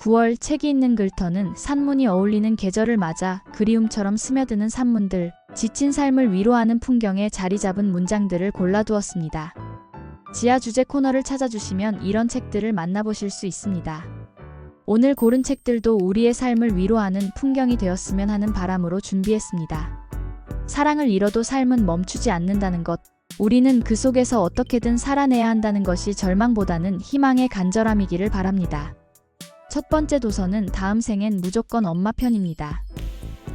9월 책이 있는 글터는 산문이 어울리는 계절을 맞아 그리움처럼 스며드는 산문들, 지친 삶을 위로하는 풍경에 자리 잡은 문장들을 골라두었습니다. 지하 주제 코너를 찾아주시면 이런 책들을 만나보실 수 있습니다. 오늘 고른 책들도 우리의 삶을 위로하는 풍경이 되었으면 하는 바람으로 준비했습니다. 사랑을 잃어도 삶은 멈추지 않는다는 것, 우리는 그 속에서 어떻게든 살아내야 한다는 것이 절망보다는 희망의 간절함이기를 바랍니다. 첫 번째 도서는 다음 생엔 무조건 엄마 편입니다.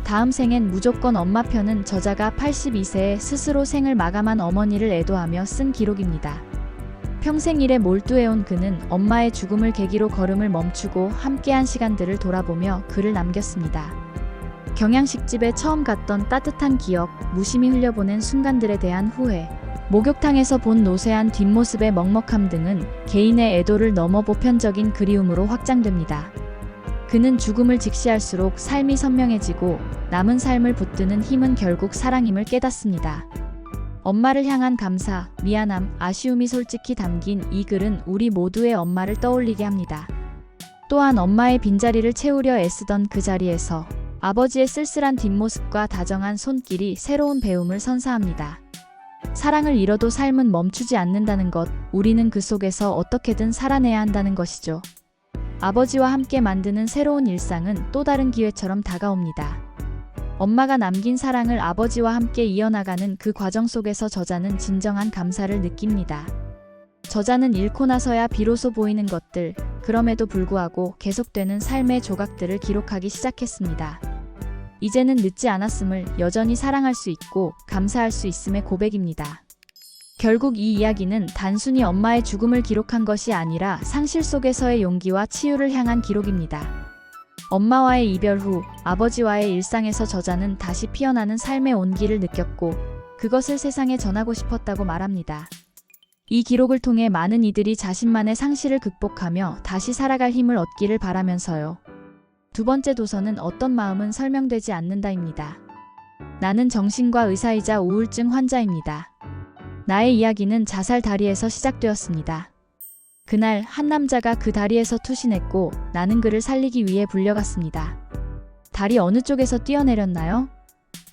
다음 생엔 무조건 엄마 편은 저자가 82세에 스스로 생을 마감한 어머니를 애도하며 쓴 기록입니다. 평생 일에 몰두해온 그는 엄마의 죽음을 계기로 걸음을 멈추고 함께한 시간들을 돌아보며 글을 남겼습니다. 경양식집에 처음 갔던 따뜻한 기억, 무심히 흘려보낸 순간들에 대한 후회, 목욕탕에서 본 노쇠한 뒷모습의 먹먹함 등은 개인의 애도를 넘어 보편적인 그리움으로 확장됩니다. 그는 죽음을 직시할수록 삶이 선명해지고 남은 삶을 붙드는 힘은 결국 사랑임을 깨닫습니다. 엄마를 향한 감사, 미안함, 아쉬움이 솔직히 담긴 이 글은 우리 모두의 엄마를 떠올리게 합니다. 또한 엄마의 빈자리를 채우려 애쓰던 그 자리에서 아버지의 쓸쓸한 뒷모습과 다정한 손길이 새로운 배움을 선사합니다. 사랑을 잃어도 삶은 멈추지 않는다는 것, 우리는 그 속에서 어떻게든 살아내야 한다는 것이죠. 아버지와 함께 만드는 새로운 일상은 또 다른 기회처럼 다가옵니다. 엄마가 남긴 사랑을 아버지와 함께 이어나가는 그 과정 속에서 저자는 진정한 감사를 느낍니다. 저자는 잃고 나서야 비로소 보이는 것들, 그럼에도 불구하고 계속되는 삶의 조각들을 기록하기 시작했습니다. 이제는 늦지 않았음을, 여전히 사랑할 수 있고 감사할 수 있음의 고백입니다. 결국 이 이야기는 단순히 엄마의 죽음을 기록한 것이 아니라 상실 속에서의 용기와 치유를 향한 기록입니다. 엄마와의 이별 후 아버지와의 일상에서 저자는 다시 피어나는 삶의 온기를 느꼈고 그것을 세상에 전하고 싶었다고 말합니다. 이 기록을 통해 많은 이들이 자신만의 상실을 극복하며 다시 살아갈 힘을 얻기를 바라면서요. 두 번째 도서는 어떤 마음은 설명되지 않는다입니다. 나는 정신과 의사이자 우울증 환자입니다. 나의 이야기는 자살 다리에서 시작되었습니다. 그날 한 남자가 그 다리에서 투신했고 나는 그를 살리기 위해 불려갔습니다. 다리 어느 쪽에서 뛰어내렸나요?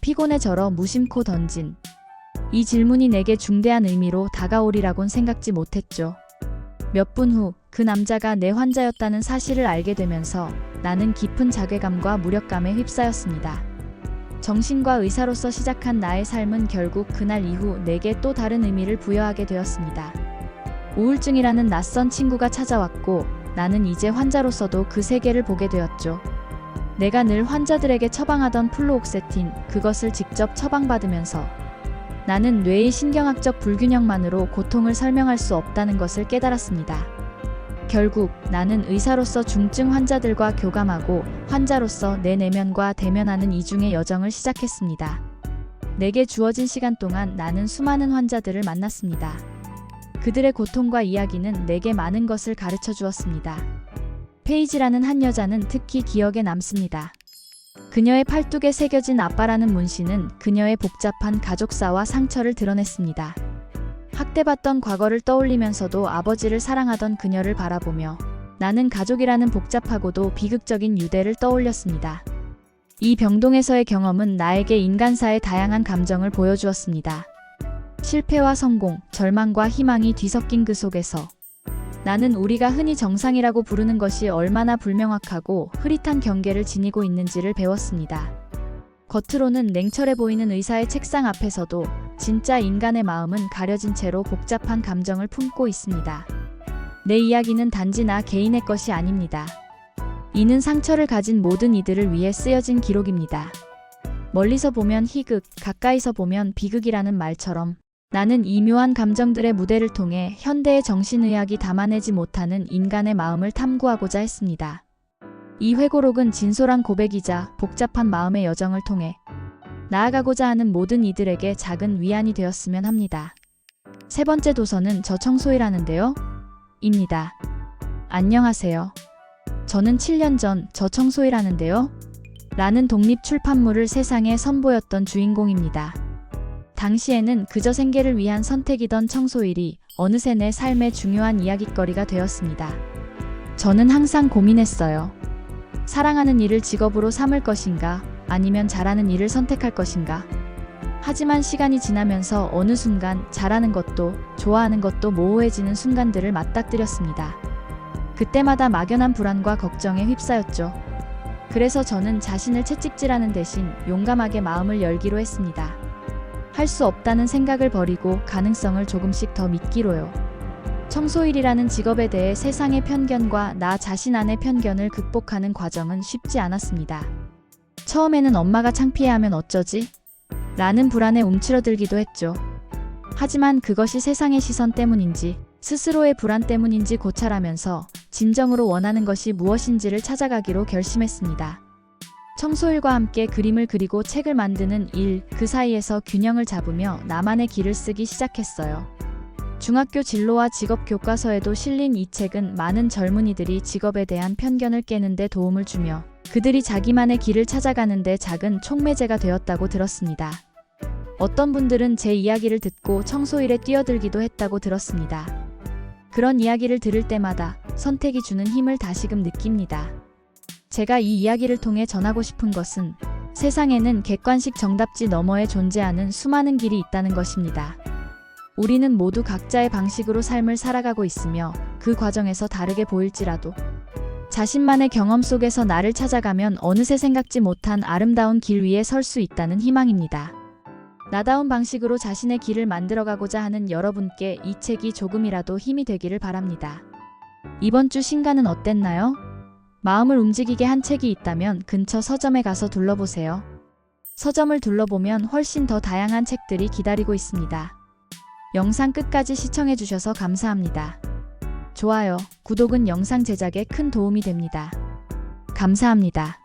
피곤에 절어 무심코 던진. 이 질문이 내게 중대한 의미로 다가오리라곤 생각지 못했죠. 몇 분 후 그 남자가 내 환자였다는 사실을 알게 되면서 나는 깊은 자괴감과 무력감에 휩싸였습니다. 정신과 의사로서 시작한 나의 삶은 결국 그날 이후 내게 또 다른 의미를 부여하게 되었습니다. 우울증이라는 낯선 친구가 찾아왔고 나는 이제 환자로서도 그 세계를 보게 되었죠. 내가 늘 환자들에게 처방하던 플로옥세틴, 그것을 직접 처방받으면서 나는 뇌의 신경학적 불균형만으로 고통을 설명할 수 없다는 것을 깨달았습니다. 결국 나는 의사로서 중증 환자들과 교감하고 환자로서 내 내면과 대면하는 이중의 여정을 시작했습니다. 내게 주어진 시간 동안 나는 수많은 환자들을 만났습니다. 그들의 고통과 이야기는 내게 많은 것을 가르쳐 주었습니다. 페이지라는 한 여자는 특히 기억에 남습니다. 그녀의 팔뚝에 새겨진 아빠라는 문신은 그녀의 복잡한 가족사와 상처를 드러냈습니다. 학대받던 과거를 떠올리면서도 아버지를 사랑하던 그녀를 바라보며 나는 가족이라는 복잡하고도 비극적인 유대를 떠올렸습니다. 이 병동에서의 경험은 나에게 인간사의 다양한 감정을 보여주었습니다. 실패와 성공, 절망과 희망이 뒤섞인 그 속에서 나는 우리가 흔히 정상이라고 부르는 것이 얼마나 불명확하고 흐릿한 경계를 지니고 있는지를 배웠습니다. 겉으로는 냉철해 보이는 의사의 책상 앞에서도 진짜 인간의 마음은 가려진 채로 복잡한 감정을 품고 있습니다. 내 이야기는 단지 나 개인의 것이 아닙니다. 이는 상처를 가진 모든 이들을 위해 쓰여진 기록입니다. 멀리서 보면 희극, 가까이서 보면 비극이라는 말처럼 나는 이 묘한 감정들의 무대를 통해 현대의 정신의학이 담아내지 못하는 인간의 마음을 탐구하고자 했습니다. 이 회고록은 진솔한 고백이자 복잡한 마음의 여정을 통해 나아가고자 하는 모든 이들에게 작은 위안이 되었으면 합니다. 세 번째 도서는 저 청소일하는데요? 입니다. 안녕하세요. 저는 7년 전 저 청소일하는데요? 라는 독립 출판물을 세상에 선보였던 주인공입니다. 당시에는 그저 생계를 위한 선택이던 청소일이 어느새 내 삶의 중요한 이야깃거리가 되었습니다. 저는 항상 고민했어요. 사랑하는 일을 직업으로 삼을 것인가, 아니면 잘하는 일을 선택할 것인가. 하지만 시간이 지나면서 어느 순간 잘하는 것도 좋아하는 것도 모호해지는 순간들을 맞닥뜨렸습니다. 그때마다 막연한 불안과 걱정에 휩싸였죠. 그래서 저는 자신을 채찍질하는 대신 용감하게 마음을 열기로 했습니다. 할 수 없다는 생각을 버리고 가능성을 조금씩 더 믿기로요. 청소일이라는 직업에 대해 세상의 편견과 나 자신 안의 편견을 극복하는 과정은 쉽지 않았습니다. 처음에는 엄마가 창피해하면 어쩌지? 라는 불안에 움츠러들기도 했죠. 하지만 그것이 세상의 시선 때문인지 스스로의 불안 때문인지 고찰하면서 진정으로 원하는 것이 무엇인지를 찾아가기로 결심했습니다. 청소일과 함께 그림을 그리고 책을 만드는 일, 그 사이에서 균형을 잡으며 나만의 길을 쓰기 시작했어요. 중학교 진로와 직업 교과서에도 실린 이 책은 많은 젊은이들이 직업에 대한 편견을 깨는 데 도움을 주며 그들이 자기만의 길을 찾아가는 데 작은 촉매제가 되었다고 들었습니다. 어떤 분들은 제 이야기를 듣고 청소일에 뛰어들기도 했다고 들었습니다. 그런 이야기를 들을 때마다 선택이 주는 힘을 다시금 느낍니다. 제가 이 이야기를 통해 전하고 싶은 것은 세상에는 객관식 정답지 너머에 존재하는 수많은 길이 있다는 것입니다. 우리는 모두 각자의 방식으로 삶을 살아가고 있으며 그 과정에서 다르게 보일지라도 자신만의 경험 속에서 나를 찾아가면 어느새 생각지 못한 아름다운 길 위에 설 수 있다는 희망입니다. 나다운 방식으로 자신의 길을 만들어가고자 하는 여러분께 이 책이 조금이라도 힘이 되기를 바랍니다. 이번 주 신간은 어땠나요? 마음을 움직이게 한 책이 있다면 근처 서점에 가서 둘러보세요. 서점을 둘러보면 훨씬 더 다양한 책들이 기다리고 있습니다. 영상 끝까지 시청해주셔서 감사합니다. 좋아요, 구독은 영상 제작에 큰 도움이 됩니다. 감사합니다.